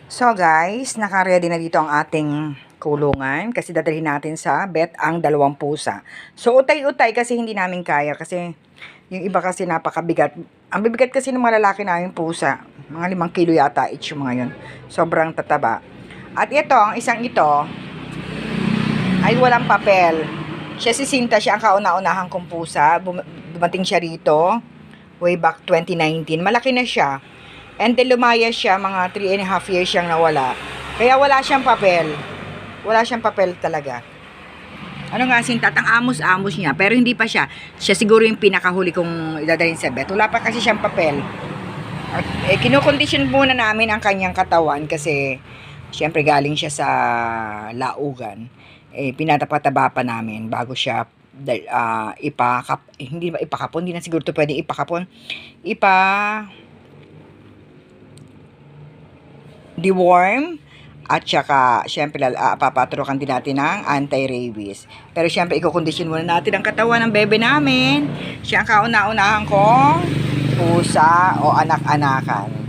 So guys, naka-ready na dito ang ating kulungan kasi dadalhin natin sa vet ang 2 pusa. So utay-utay kasi hindi namin kaya kasi yung iba kasi napakabigat. Ang bibigat kasi ng mga lalaki namin pusa, mga 5 kilo yata each yung mga yun. Sobrang tataba. At ito, ang isang ito ay walang papel. Siya si Sinta, siya ang kauna-unahang kong pusa. Dumating siya rito way back 2019. Malaki na siya. And then lumayas siya, mga 3.5 years siyang nawala. Kaya wala siyang papel. Wala siyang papel talaga. Ano nga Sinta, ang amos-amos niya. Pero hindi pa siya. Siya siguro yung pinakahuli kong idadalhin sa vet. Wala pa kasi siyang papel. At, kinukondisyon muna namin ang kanyang katawan kasi siyempre galing siya sa laugan. Pinatapataba pa namin bago siya hindi ba ipakapon, hindi na siguro to pwede ipakapon. Deworm at saka syempre papaturukan din natin ng anti-rabies. Pero syempre i-condition muna natin ang katawan ng bebe namin. Siya ang kauna-unahan kong pusa o anak-anakan.